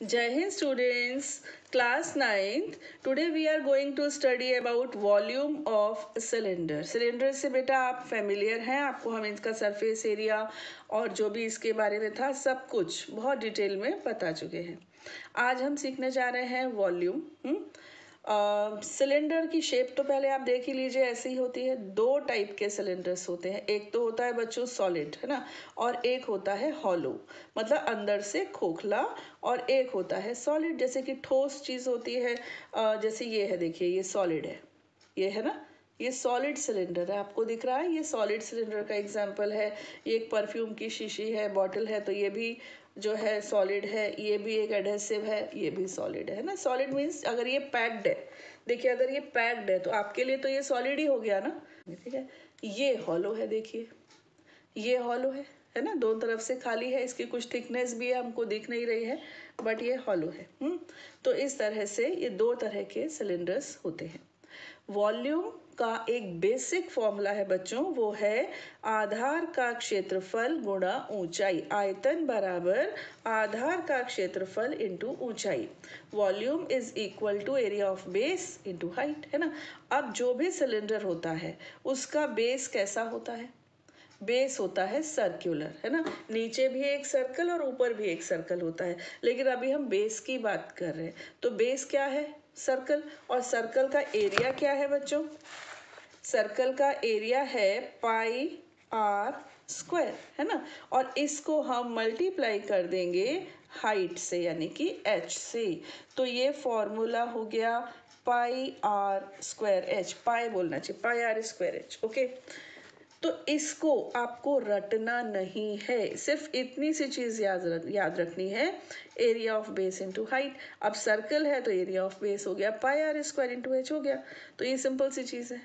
Jai Hind students, class 9th. Today we are going to study about volume of cylinder. Cylinder से बेटा आप familiar हैं, आपको हम इसका surface area और जो भी इसके बारे में था सब कुछ बहुत डिटेल में बता चुके हैं। आज हम सीखने जा रहे हैं वॉल्यूम। सिलेंडर की शेप तो पहले आप देख ही लीजिए, ऐसी ही होती है। दो टाइप के सिलेंडर्स होते हैं, एक तो होता है बच्चों सॉलिड, है ना, और एक होता है हॉलो, मतलब अंदर से खोखला, और एक होता है सॉलिड, जैसे कि ठोस चीज़ होती है। जैसे ये है, देखिए ये सॉलिड है, ये है ना, ये सॉलिड सिलेंडर है, आपको दिख रहा है, ये सॉलिड सिलेंडर का एग्जांपल है। ये एक परफ्यूम की शीशी है, बॉटल है, तो ये भी जो है सॉलिड है। ये भी एक एडहेसिव है, ये भी सॉलिड है ना। सॉलिड मीन्स अगर ये पैक्ड है, देखिए अगर ये पैक्ड है तो आपके लिए तो ये सॉलिड ही हो गया ना, ठीक है। ये हॉलो है, देखिए ये हॉलो है ना, दोनों तरफ से खाली है, इसकी कुछ थिकनेस भी है, हमको दिख नहीं रही है, बट ये हॉलो है। तो इस तरह से ये दो तरह के सिलेंडर्स होते हैं। वॉल्यूम का एक बेसिक फॉर्मूला है बच्चों, वो है आधार का क्षेत्रफल गुणा ऊंचाई। आयतन बराबर आधार का क्षेत्रफल इंटू ऊंचाई। Volume is equal to area of base into height, है ना। अब जो भी सिलेंडर होता है उसका बेस कैसा होता है? बेस होता है सर्कुलर, है ना। नीचे भी एक सर्कल और ऊपर भी एक सर्कल होता है, लेकिन अभी हम बेस की बात कर रहे हैं। तो बेस क्या है? सर्कल। और सर्कल का एरिया क्या है बच्चों? सर्कल का एरिया है पाई आर स्क्वायर, है ना। और इसको हम मल्टीप्लाई कर देंगे हाइट से, यानी कि एच से। तो ये फॉर्मूला हो गया पाई आर स्क्वायर एच, पाई बोलना चाहिए, पाई आर स्क्वायर एच, ओके। तो इसको आपको रटना नहीं है, सिर्फ इतनी सी चीज याद रखनी है, area of base into height. अब सर्कल है तो एरिया ऑफ बेस हो गया पाई आर स्क्वायर इंटू एच हो गया। तो ये सिंपल सी चीज है।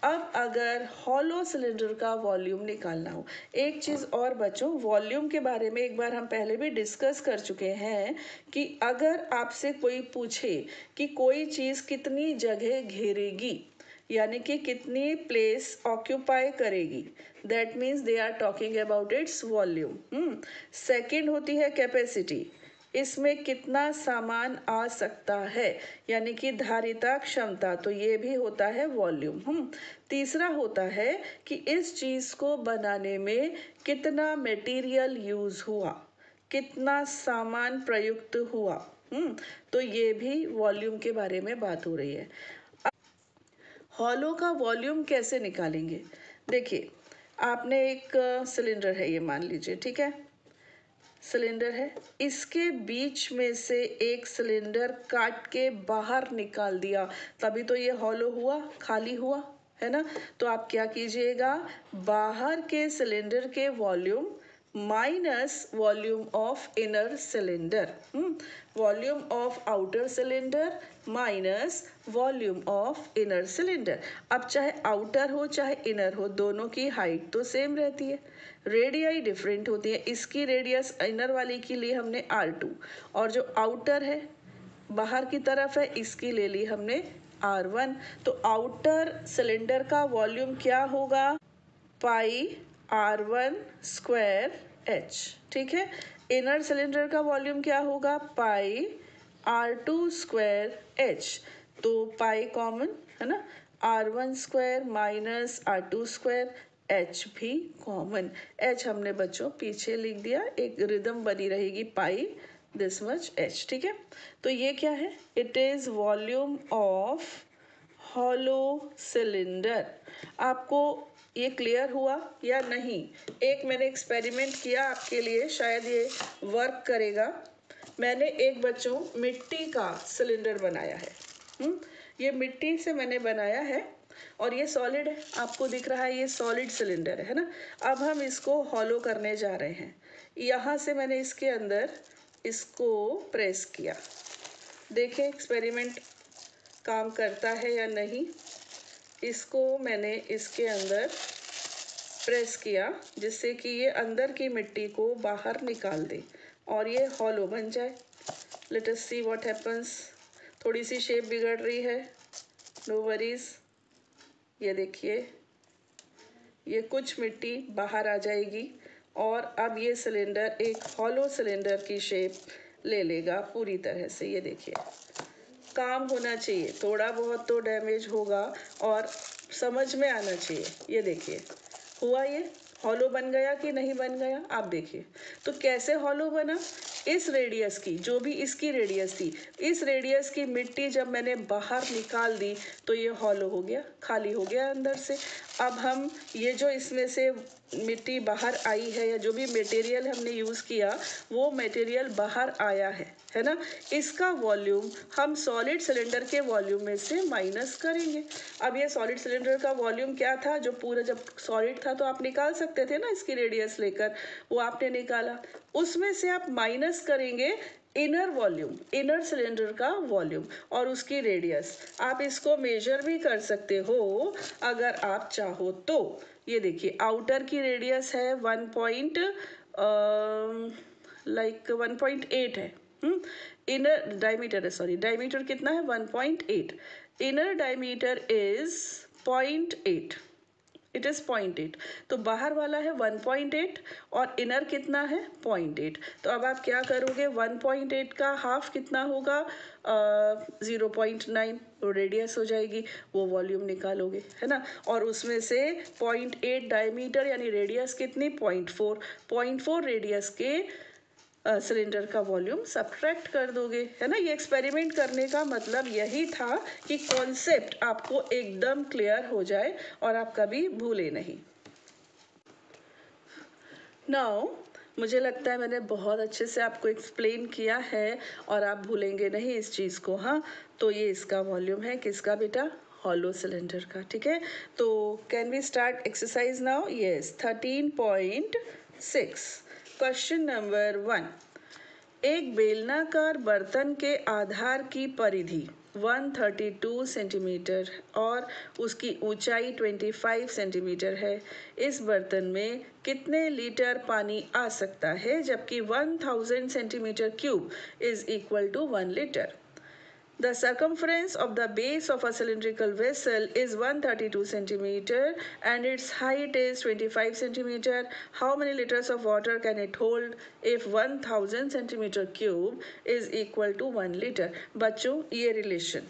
अब अगर हॉलो सिलेंडर का वॉल्यूम निकालना हो, एक चीज और बच्चों, वॉल्यूम के बारे में एक बार हम पहले भी डिस्कस कर चुके हैं कि अगर आपसे कोई पूछे कि कोई चीज कितनी जगह घेरेगी, यानी कि कितनी प्लेस ऑक्यूपाई करेगी, that means they are talking about its volume. Second होती है कैपेसिटी, इसमें कितना सामान आ सकता है, यानी कि धारिता क्षमता, तो ये भी होता है वॉल्यूम। तीसरा होता है कि इस चीज को बनाने में कितना मटेरियल यूज हुआ, कितना सामान प्रयुक्त हुआ। तो ये भी वॉल्यूम के बारे में बात हो रही है। हॉलो का वॉल्यूम कैसे निकालेंगे? देखिए, आपने एक सिलेंडर है, ये मान लीजिए, ठीक है, सिलेंडर है, इसके बीच में से एक सिलेंडर काट के बाहर निकाल दिया, तभी तो ये हॉलो हुआ, खाली हुआ, है ना। तो आप क्या कीजिएगा, बाहर के सिलेंडर के volume minus volume of inner cylinder, volume of outer cylinder minus volume of inner cylinder. अब चाहे आउटर हो चाहे इनर हो, दोनों की हाइट तो सेम रहती है, रेडियाई डिफरेंट होती है। इसकी रेडियस इनर वाली की ली हमने R2, और जो आउटर है बाहर की तरफ है, इसकी ले ली हमने R1। तो आउटर सिलेंडर का वॉल्यूम क्या होगा? पाई R1 स्क्वायर एच, ठीक है। इनर सिलेंडर का वॉल्यूम क्या होगा? पाई R2 स्क्वायर एच। तो पाई कॉमन है ना, R1 square minus R2 square, H भी कॉमन। एच हमने बच्चों पीछे लिख दिया, एक रिदम बनी रहेगी, पाई दिस मच एच, ठीक है। तो ये क्या है? It is volume of hollow cylinder. आपको ये क्लियर हुआ या नहीं? एक मैंने एक्सपेरिमेंट किया आपके लिए, शायद ये वर्क करेगा। मैंने एक बच्चों मिट्टी का सिलेंडर बनाया है। ये मिट्टी से मैंने बनाया है और ये सॉलिड है, आपको दिख रहा है, ये सॉलिड सिलेंडर है ना। अब हम इसको हॉलो करने जा रहे हैं। यहाँ से मैंने इसके अंदर इसको प्रेस किया, देखें एक्सपेरिमेंट काम करता है या नहीं। इसको मैंने इसके अंदर प्रेस किया जिससे कि ये अंदर की मिट्टी को बाहर निकाल दे और ये हॉलो बन जाए। Let us see what happens. थोड़ी सी शेप बिगड़ रही है, नो वरीज। ये देखिए, ये कुछ मिट्टी बाहर आ जाएगी और अब ये सिलेंडर एक हॉलो सिलेंडर की शेप ले लेगा पूरी तरह से। ये देखिए काम होना चाहिए, थोड़ा बहुत तो डैमेज होगा और समझ में आना चाहिए। ये देखिए हुआ, ये हॉलो बन गया कि नहीं बन गया, आप देखिए। तो कैसे हॉलो बना, इस रेडियस की, जो भी इसकी रेडियस थी, इस रेडियस की मिट्टी जब मैंने बाहर निकाल दी तो ये हॉलो हो गया, खाली हो गया अंदर से। अब हम ये जो इसमें से मिट्टी बाहर आई है या जो भी मटेरियल हमने यूज़ किया वो मटेरियल बाहर आया है ना, इसका वॉल्यूम हम सॉलिड सिलेंडर के वॉल्यूम में से माइनस करेंगे। अब ये सॉलिड सिलेंडर का वॉल्यूम क्या था, जो पूरा जब सॉलिड था तो आप निकाल सकते थे ना इसकी रेडियस लेकर, वो आपने निकाला, उसमें से आप माइनस करेंगे इनर वॉल्यूम, इनर सिलेंडर का वॉल्यूम और उसकी रेडियस। आप इसको मेजर भी कर सकते हो अगर आप चाहो तो। ये देखिए आउटर की रेडियस है 1.8 है, इनर डायमीटर है, सॉरी डायमीटर कितना है 1.8, inner diameter is 0.8, it is 0.8। तो बाहर वाला है 1.8 और इनर कितना है 0.8। तो अब आप क्या करोगे, 1.8 का हाफ कितना होगा 0.9, तो रेडियस हो जाएगी, वो वॉल्यूम निकालोगे है ना। और उसमें से 0.8 डायमीटर यानी रेडियस कितनी 0.4 रेडियस के सिलेंडर का वॉल्यूम सब्ट्रैक्ट कर दोगे, है ना। ये एक्सपेरिमेंट करने का मतलब यही था कि कॉन्सेप्ट आपको एकदम क्लियर हो जाए और आप कभी भूले नहीं। नाउ मुझे लगता है मैंने बहुत अच्छे से आपको एक्सप्लेन किया है और आप भूलेंगे नहीं इस चीज़ को। हाँ, तो ये इसका वॉल्यूम है किसका बेटा, हॉलो सिलेंडर का, ठीक है। तो can we start exercise now, yes 13.6 question number 1। एक बेलनाकार बर्तन के आधार की परिधि 132 सेंटीमीटर और उसकी ऊंचाई 25 सेंटीमीटर है। इस बर्तन में कितने लीटर पानी आ सकता है जबकि 1000 centimetre cube is equal to 1 litre. The circumference of the base of a cylindrical vessel is 132 centimeter and its height is 25 centimeter. How many liters of water can it hold if 1000 centimeter cube is equal to 1 liter? बच्चों ये relation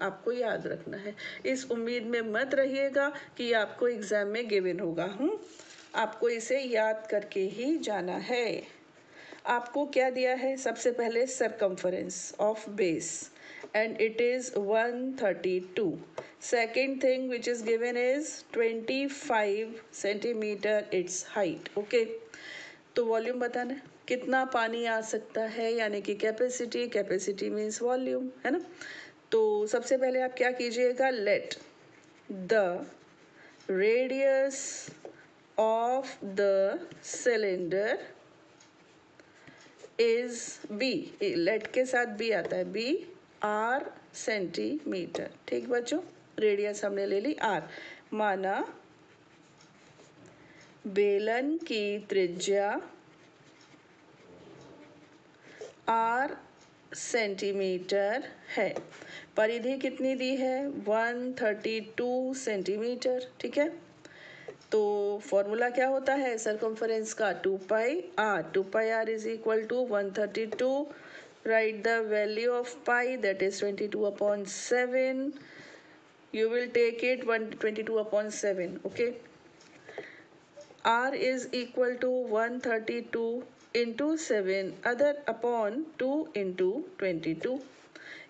आपको याद रखना है, इस उम्मीद में मत रहिएगा कि आपको एग्जाम में गिवन होगा। आपको इसे याद करके ही जाना है। आपको क्या दिया है, सबसे पहले circumference of base and it is 132. Second thing which is given is 25 centimeter its height. Okay, तो वॉल्यूम बताना है कितना पानी आ सकता है, यानी कि कैपेसिटी, कैपेसिटी मीन्स वॉल्यूम, है ना। तो सबसे पहले आप क्या कीजिएगा, let the radius of the cylinder is b, let के साथ बी आता है, बी आर सेंटीमीटर, ठीक बच्चों। रेडियस हमने ले ली आर, माना बेलन की त्रिज्या आर सेंटीमीटर है, परिधि कितनी दी है 132 सेंटीमीटर, ठीक है। तो फॉर्मूला क्या होता है सरकमफरेंस का, 2 pi r is equal to 132। write the value of pi, that is 22/7. You will take it 22/7. Okay, r is equal to 132 into 7 other upon 2 into 22.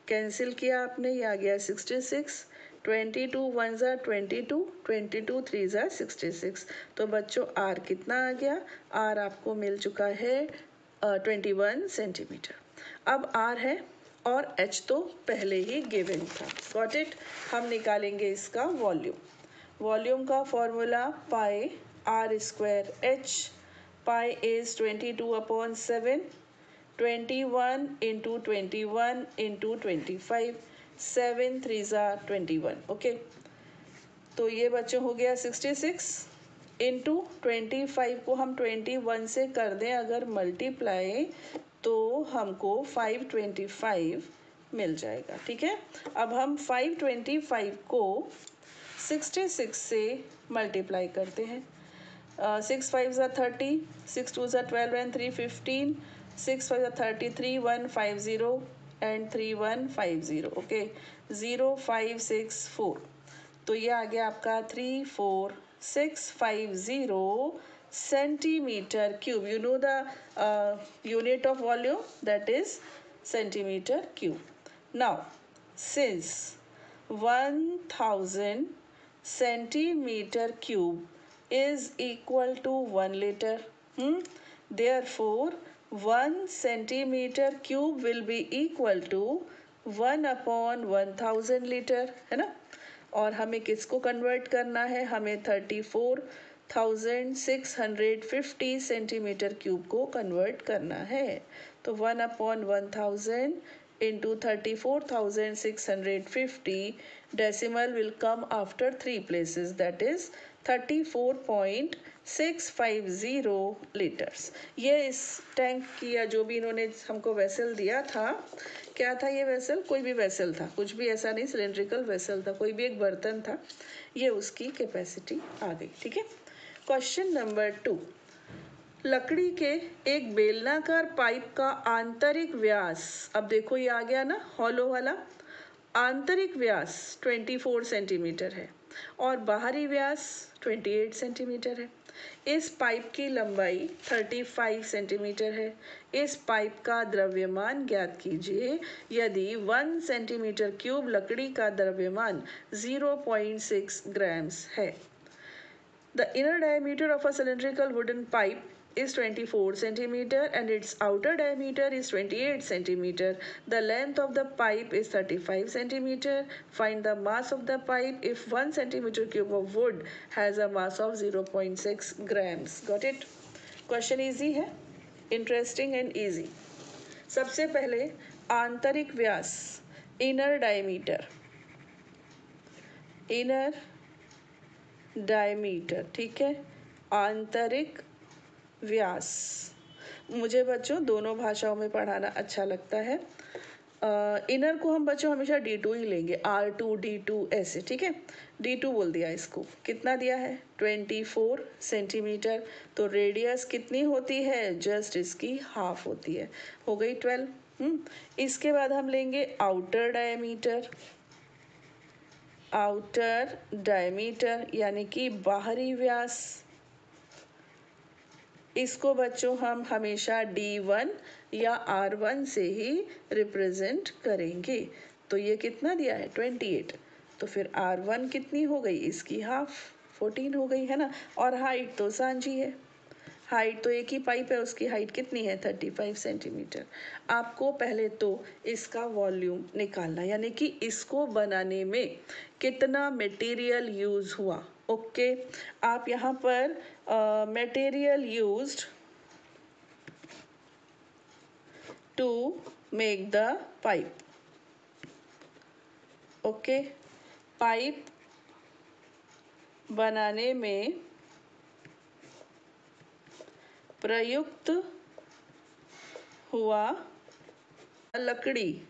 Cancel किया आपने, ये आ गया 66, 22 1 ज़ा 22, 22 3 ज़ा 66। तो बच्चों r कितना आ गया, r आपको मिल चुका है 21 सेंटीमीटर। अब r है और h तो पहले ही गिवन था, गॉट इट। हम निकालेंगे इसका वॉल्यूम। वॉल्यूम का formula pi r square h, pi is 22/7, 21 into 21 into 25, 7 3 ज़ा 21। ओके, तो ये बच्चों हो गया 66 इंटू 25 को हम 21 से कर दें अगर मल्टीप्लाई, तो हमको 525 मिल जाएगा, ठीक है। अब हम 525 को 66 से मल्टीप्लाई करते हैं। 6 5 ज़ा 30, 6 2 ज़ा 12 एंड 3 15, 6 5 33, 150 एंड 3150, ओके 0564। तो ये आ गया आपका 34650 centimetre cube. You know the unit of volume, that is centimetre cube. Now, since 1000 centimeter cube is equal to 1 liter, therefore 1 centimeter cube will be equal to 1/1000 litre, है ना. और हमें किसको convert करना है, हमें 34,650 सेंटीमीटर क्यूब को convert करना है. तो 1/1000 into 34,650, decimal will come after 3 places, that is 34.650 litres. ये इस टैंक की या जो भी इन्होंने हमको वेसल दिया था, क्या था ये वेसल, कोई भी वेसल था, कुछ भी ऐसा नहीं, सिलेंड्रिकल वेसल था, कोई भी एक बर्तन था, ये उसकी कैपेसिटी आ गई. ठीक है. Question number 2. लकड़ी के एक बेलनाकार पाइप का आंतरिक व्यास, अब देखो ये आ गया ना हॉलो वाला, आंतरिक व्यास 24 सेंटीमीटर है और बाहरी व्यास 28 सेंटीमीटर है. इस पाइप की लंबाई 35 सेंटीमीटर है. इस पाइप का द्रव्यमान ज्ञात कीजिए यदि 1 सेंटीमीटर क्यूब लकड़ी का द्रव्यमान 0.6 ग्राम्स है. The inner diameter of a cylindrical wooden pipe is 24 centimeter and its outer diameter is 28 centimeter. The length of the pipe is 35 centimeter. Find the mass of the pipe if 1 centimeter cube of wood has a mass of 0.6 grams. Got it? Question easy है, interesting and easy. सबसे पहले आंतरिक व्यास, inner diameter, inner diameter, ठीक है, आंतरिक व्यास. मुझे बच्चों दोनों भाषाओं में पढ़ाना अच्छा लगता है. इनर को हम बच्चों हमेशा D2 ही लेंगे, R2 D2 ऐसे, ठीक है. D2 बोल दिया इसको. कितना दिया है, 24 सेंटीमीटर. तो रेडियस कितनी होती है, जस्ट इसकी हाफ होती है, हो गई 12. इसके बाद हम लेंगे आउटर डायमीटर, आउटर डायमीटर यानी कि बाहरी व्यास. इसको बच्चों हम हमेशा D1 या R1 से ही रिप्रेजेंट करेंगे. तो ये कितना दिया है, 28. तो फिर R1 कितनी हो गई, इसकी हाफ 14 हो गई, है ना. और हाइट तो सांझी है, हाइट तो एक ही पाइप है, उसकी हाइट कितनी है, 35 सेंटीमीटर. आपको पहले तो इसका वॉल्यूम निकालना, यानी कि इसको बनाने में कितना मटेरियल यूज हुआ. ओके. आप यहाँ पर material used to make the pipe. Okay. Pipe बनाने में प्रयुक्त हुआ लकड़ी,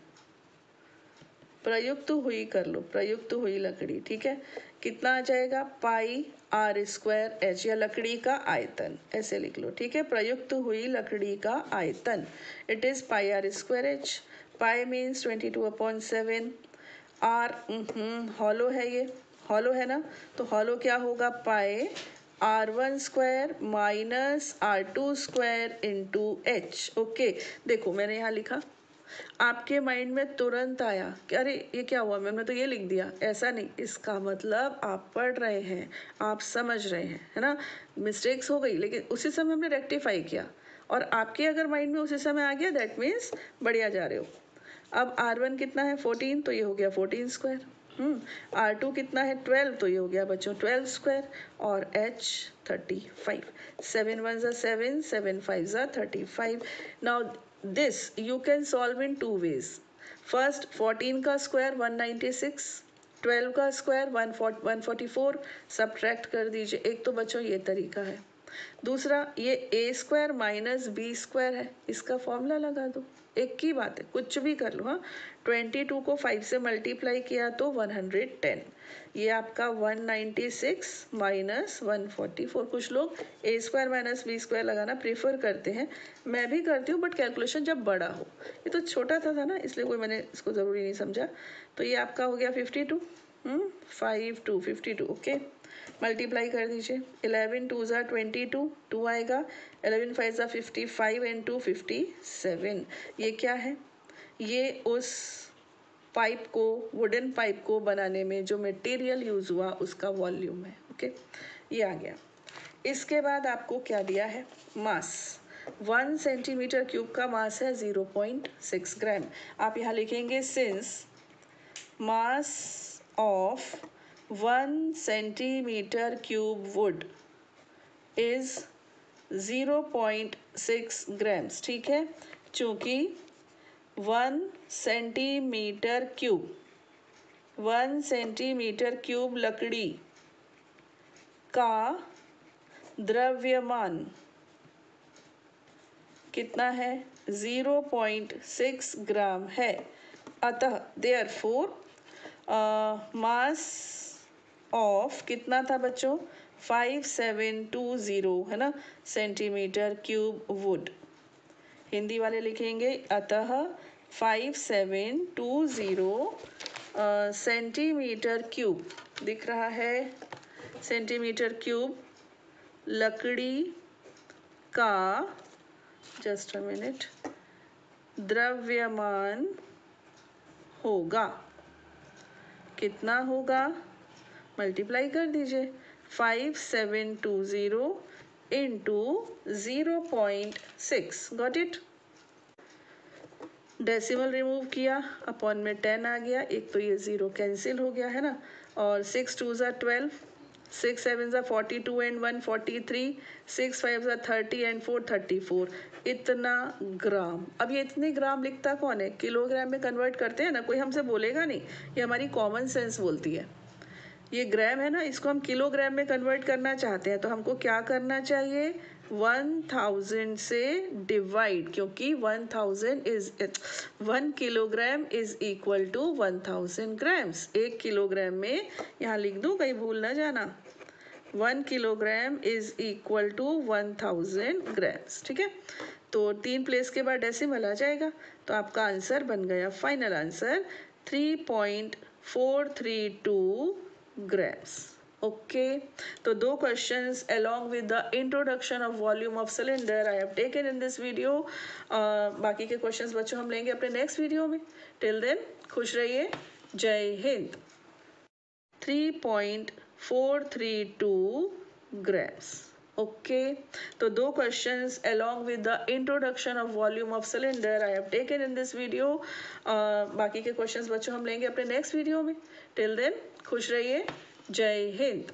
प्रयुक्त हुई कर लो, प्रयुक्त हुई लकड़ी, ठीक है. कितना आ जाएगा, पाई R स्क्वायर H, या लकड़ी का आयतन ऐसे लिख लो, ठीक है. प्रयुक्त हुई लकड़ी का आयतन, it is pi R square H. Pi means 22/7. R hollow है, ये हॉलो है ना, तो हॉलो क्या होगा, पाई R1 square minus R2 square into H. Okay. देखो मैंने यहाँ लिखा, आपके माइंड में तुरंत आया कि अरे ये क्या हुआ, मैंने तो ये लिख दिया. ऐसा नहीं, इसका मतलब आप पढ़ रहे हैं, आप समझ रहे हैं, है ना. मिस्टेक्स हो गई लेकिन उसी समय हमने रेक्टिफाई किया, और आपके अगर माइंड में उसी समय आ गया, दैट मीन्स बढ़िया जा रहे हो. अब R1 कितना है, 14, तो ये हो गया 14 स्क्वायर. R2 कितना है, 12, तो ये हो गया बच्चों 12 स्क्वायर. और H 35. 7 1 ज़ा 7, 7 5 ज़ा 35. Now this you can solve in two ways. First, 14 का स्क्वायर 196, 12 का स्क्वायर 144, सब्ट्रैक्ट कर दीजिए. एक तो बच्चों ये तरीका है. दूसरा, ये a square minus b square है, इसका फॉर्मूला लगा दो. एक की बात है, कुछ भी कर लो। हाँ, 22 को 5 से मल्टीप्लाई किया तो 110, ये आपका 196 माइनस 144। कुछ लोग ए स्क्वायर माइनस बी स्क्वायर लगाना प्रेफर करते हैं, मैं भी करती हूँ, बट कैलकुलेशन जब बड़ा हो। ये तो छोटा था ना, इसलिए कोई मैंने इसको ज़रूरी नहीं समझा। तो ये आपका हो गया 52, 5 2 52। ओके, मल्टीप्लाई कर दीजिए। 11 2 ज़ा 22, 2 आएगा। 11 5 ज़ा 55 एंड 2 57। ये क्या है? ये उस पाइप को, वुडन पाइप को बनाने में जो मटेरियल यूज़ हुआ उसका वॉल्यूम है। ओके, ये आ गया। इसके बाद आपको क्या दिया है? मास। 1 सेंटीमीटर क्यूब का मास है 0.6 ग्राम। आप यहाँ लिखेंगे since mass of 1 centimetre cube would is 0.6 grams. ठीक है, चूँकि 1 सेंटीमीटर क्यूब लकड़ी का द्रव्यमान कितना है? 0.6 ग्राम है। अतः देयरफॉर मास ऑफ कितना था बच्चों? 5720 है ना, सेंटीमीटर क्यूब वुड। हिंदी वाले लिखेंगे अतः 5720 सेंटीमीटर क्यूब, दिख रहा है, सेंटीमीटर क्यूब लकड़ी का, जस्ट अ मिनट, द्रव्यमान होगा। कितना होगा? मल्टीप्लाई कर दीजिए। 5720 into 0.6, got it. Decimal remove किया, अपॉन में 10 आ गया। एक तो ये 0 कैंसिल हो गया है ना, और 6 2 ज़ा 12, 6 7 ज़ा 42 एंड 1 43, 6 5 ज़ा 30 एंड 4 34। इतना ग्राम। अब ये इतने ग्राम लिखता कौन है? किलोग्राम में कन्वर्ट करते हैं ना, कोई हमसे बोलेगा नहीं, ये हमारी कॉमन सेंस बोलती है। ये ग्राम है ना, इसको हम किलोग्राम में कन्वर्ट करना चाहते हैं, तो हमको क्या करना चाहिए? 1000 से डिवाइड, क्योंकि 1 kilogram is equal to 1000 grams. 1 kilogram में, यहाँ लिख दूँ कहीं भूल ना जाना, 1 kilogram is equal to 1000 grams. ठीक है, तो 3 प्लेस के बाद डेसिमल आ जाएगा, तो आपका आंसर बन गया, फाइनल आंसर 3.432 grams. ओके, तो 2 questions along with the introduction of volume of cylinder I have taken in this video. बाकी के क्वेश्चंस बच्चों हम लेंगे अपने नेक्स्ट वीडियो में। टिल देन खुश रहिए, जय हिंद। 3.432 grams. ओके, तो 2 questions along with the introduction of volume of cylinder I have taken in this video. बाकी के क्वेश्चंस बच्चों हम लेंगे अपने नेक्स्ट वीडियो में। टिल देन खुश रहिए, जय हिंद।